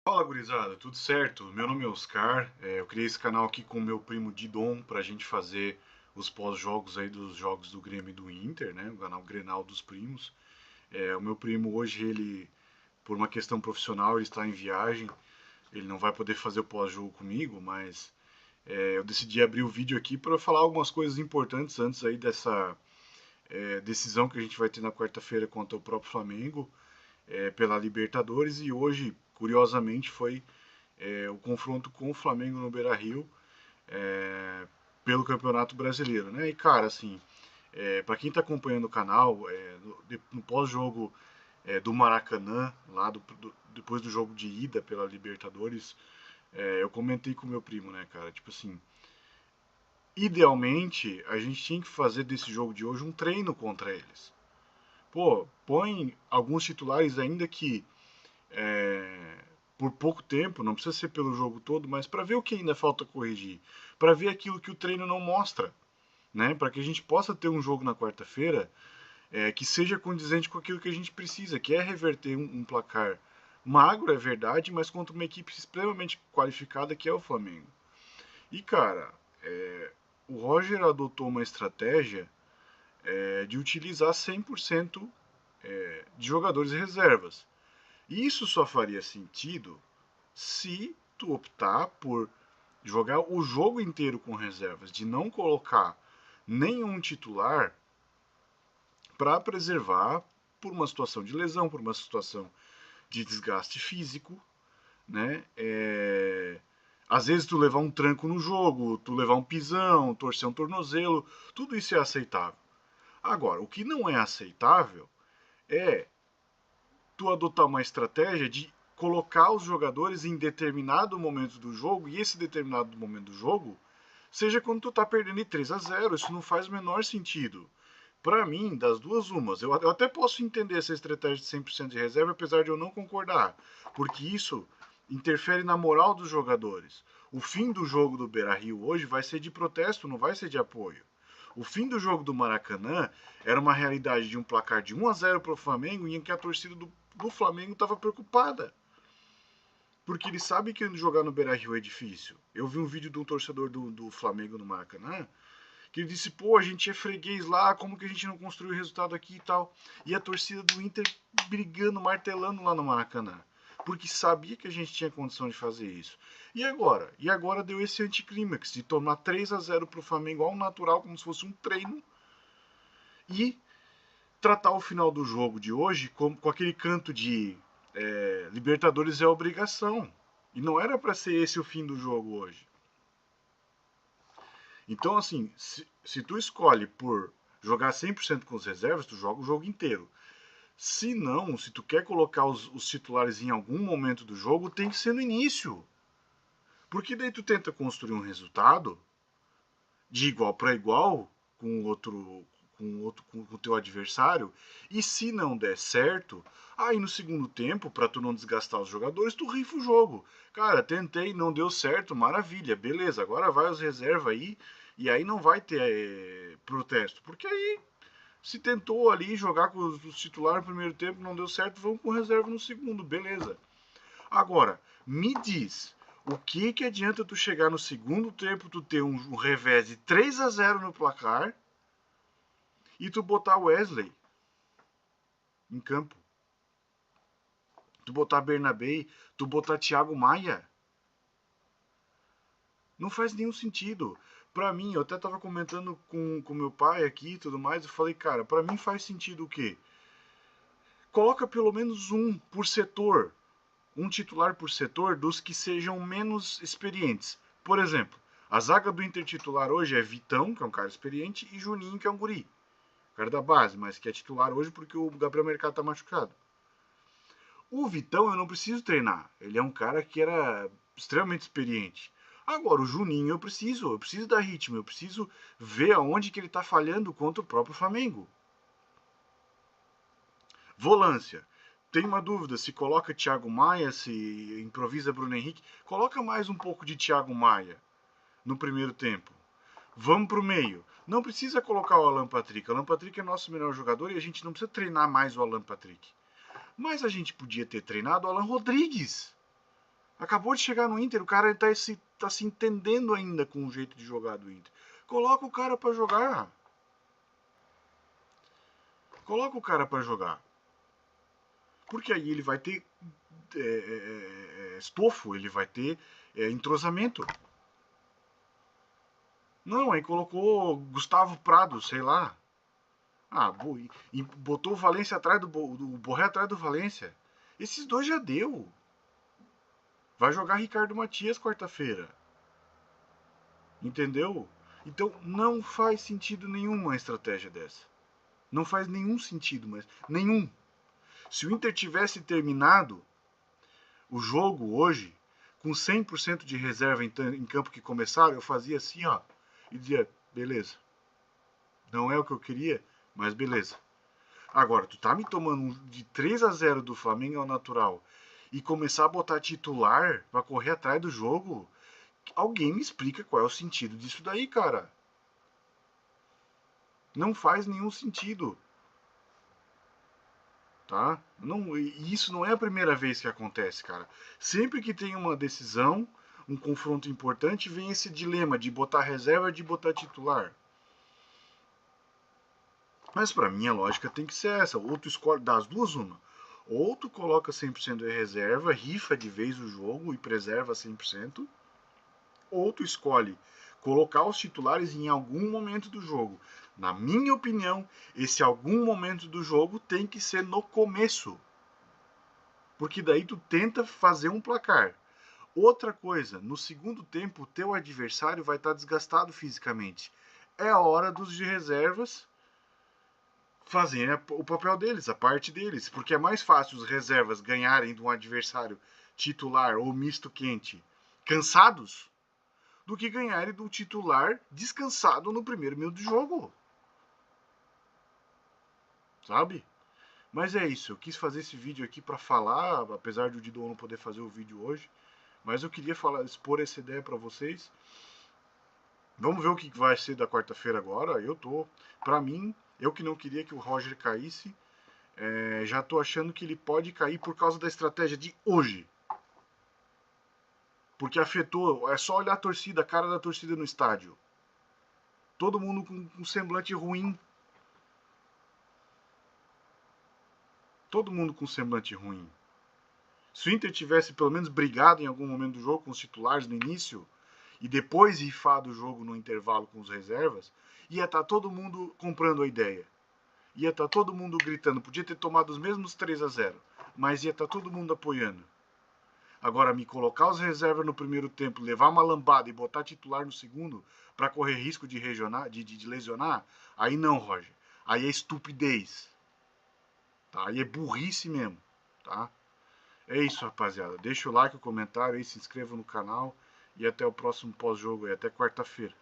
Fala, gurizada, tudo certo? Meu nome é Oscar. Eu criei esse canal aqui com o meu primo Didon pra gente fazer os pós-jogos aí dos jogos do Grêmio e do Inter, né? O canal Grenal dos Primos. O meu primo hoje, ele, por uma questão profissional, ele está em viagem. Ele não vai poder fazer o pós-jogo comigo, mas eu decidi abrir o vídeo aqui para falar algumas coisas importantes antes aí dessa decisão que a gente vai ter na quarta-feira contra o próprio Flamengo, pela Libertadores. E hoje, curiosamente, foi o confronto com o Flamengo no Beira-Rio, é, pelo Campeonato Brasileiro, né? E cara, assim, para quem está acompanhando o canal, no pós-jogo do Maracanã, lá depois do jogo de ida pela Libertadores, eu comentei com meu primo, né, cara? Tipo assim, idealmente a gente tinha que fazer desse jogo de hoje um treino contra eles. Pô, põe alguns titulares ainda que é, por pouco tempo, não precisa ser pelo jogo todo, mas para ver o que ainda falta corrigir, para ver aquilo que o treino não mostra, né? Para que a gente possa ter um jogo na quarta-feira que seja condizente com aquilo que a gente precisa, que é reverter um placar magro, é verdade, mas contra uma equipe extremamente qualificada que é o Flamengo. E cara, o Roger adotou uma estratégia de utilizar 100% de jogadores reservas. E isso só faria sentido se tu optar por jogar o jogo inteiro com reservas, de não colocar nenhum titular para preservar por uma situação de lesão, por uma situação de desgaste físico, né? Às vezes tu levar um tranco no jogo, tu levar um pisão, torcer um tornozelo, tudo isso é aceitável. Agora, o que não é aceitável é tu adotar uma estratégia de colocar os jogadores em determinado momento do jogo, e esse determinado momento do jogo seja quando tu tá perdendo de 3-0. Isso não faz o menor sentido. Para mim, das duas umas, eu até posso entender essa estratégia de 100% de reserva, apesar de eu não concordar, porque isso interfere na moral dos jogadores. O fim do jogo do Beira-Rio hoje vai ser de protesto, não vai ser de apoio. O fim do jogo do Maracanã era uma realidade de um placar de 1-0 para o Flamengo, em que a torcida do Flamengo estava preocupada. Porque ele sabe que jogar no Beira-Rio é difícil. Eu vi um vídeo de um torcedor do Flamengo no Maracanã, que ele disse, pô, a gente é freguês lá, como que a gente não construiu o resultado aqui e tal. E a torcida do Inter brigando, martelando lá no Maracanã. Porque sabia que a gente tinha condição de fazer isso. E agora? E agora deu esse anticlímax de tomar 3-0 pro Flamengo ao natural, como se fosse um treino. E tratar o final do jogo de hoje com aquele canto de Libertadores é obrigação. E não era para ser esse o fim do jogo hoje. Então, assim, se tu escolhe por jogar 100% com as reservas, tu joga o jogo inteiro. Se não, se tu quer colocar os titulares em algum momento do jogo, tem que ser no início. Porque daí tu tenta construir um resultado de igual para igual com com o teu adversário, e se não der certo, aí no segundo tempo, para tu não desgastar os jogadores, tu rifa o jogo. Cara, tentei, não deu certo, maravilha, beleza, agora vai os reservas aí, e aí não vai ter protesto, porque aí se tentou ali jogar com os titulares no primeiro tempo, não deu certo, vamos com reserva no segundo, beleza. Agora, me diz, o que que adianta tu chegar no segundo tempo, tu ter um revés de 3-0 no placar e tu botar Wesley em campo? Tu botar Bernabé, tu botar Thiago Maia? Não faz nenhum sentido. Pra mim, eu até tava comentando com meu pai aqui e tudo mais, eu falei, cara, pra mim faz sentido o quê? Coloca pelo menos um por setor, um titular por setor dos que sejam menos experientes. Por exemplo, a zaga do Inter titular hoje é Vitão, que é um cara experiente, e Juninho, que é um guri, cara da base, mas que é titular hoje porque o Gabriel Mercado tá machucado. O Vitão eu não preciso treinar, ele é um cara que era extremamente experiente. Agora, o Juninho eu preciso dar ritmo, eu preciso ver aonde que ele tá falhando contra o próprio Flamengo. Volância. Tem uma dúvida, se coloca Thiago Maia, se improvisa Bruno Henrique, coloca mais um pouco de Thiago Maia no primeiro tempo. Vamos para o meio. Não precisa colocar o Alan Patrick. O Alan Patrick é nosso melhor jogador e a gente não precisa treinar mais o Alan Patrick. Mas a gente podia ter treinado o Alan Rodrigues. Acabou de chegar no Inter, o cara tá se entendendo ainda com o jeito de jogar do Inter. Coloca o cara para jogar. Coloca o cara para jogar. Porque aí ele vai ter estofo, ele vai ter entrosamento. Não, aí colocou Gustavo Prado, sei lá. Ah, e botou o Valência atrás do Borré atrás do Valência. Esses dois já deu. Vai jogar Ricardo Matias quarta-feira. Entendeu? Então não faz sentido nenhum uma estratégia dessa. Não faz nenhum sentido, mas nenhum. Se o Inter tivesse terminado o jogo hoje com 100% de reserva em campo que começaram, eu fazia assim, ó, e dizia, beleza. Não é o que eu queria, mas beleza. Agora, tu tá me tomando de 3-0 do Flamengo ao natural e começar a botar titular pra correr atrás do jogo? Alguém me explica qual é o sentido disso daí, cara. Não faz nenhum sentido. Tá? Não, e isso não é a primeira vez que acontece, cara. Sempre que tem uma decisão, um confronto importante, vem esse dilema de botar reserva e de botar titular. Mas para mim a lógica tem que ser essa. Ou tu escolhe das duas uma. Ou tu coloca 100% de reserva, rifa de vez o jogo e preserva 100%. Ou tu escolhe colocar os titulares em algum momento do jogo. Na minha opinião, esse algum momento do jogo tem que ser no começo. Porque daí tu tenta fazer um placar. Outra coisa, no segundo tempo, o teu adversário vai estar desgastado fisicamente. É a hora dos de reservas fazerem o papel deles, a parte deles. Porque é mais fácil os reservas ganharem de um adversário titular ou misto quente cansados do que ganharem do titular descansado no primeiro minuto de jogo. Sabe? Mas é isso, eu quis fazer esse vídeo aqui para falar, apesar de o Didon não poder fazer o vídeo hoje, mas eu queria expor essa ideia para vocês. Vamos ver o que vai ser da quarta-feira agora. Para mim, eu que não queria que o Roger caísse, já tô achando que ele pode cair por causa da estratégia de hoje. Porque afetou, é só olhar a torcida, a cara da torcida no estádio. Todo mundo com um semblante ruim. Todo mundo com um semblante ruim. Se o Inter tivesse pelo menos brigado em algum momento do jogo com os titulares no início e depois rifado o jogo no intervalo com os reservas, ia estar todo mundo comprando a ideia. Ia estar todo mundo gritando. Podia ter tomado os mesmos 3-0, mas ia estar todo mundo apoiando. Agora, me colocar os reservas no primeiro tempo, levar uma lambada e botar titular no segundo para correr risco de lesionar, aí não, Roger. Aí é estupidez. Tá? Aí é burrice mesmo. Tá? É isso, rapaziada. Deixa o like, o comentário aí, se inscreva no canal e até o próximo pós-jogo aí, até quarta-feira.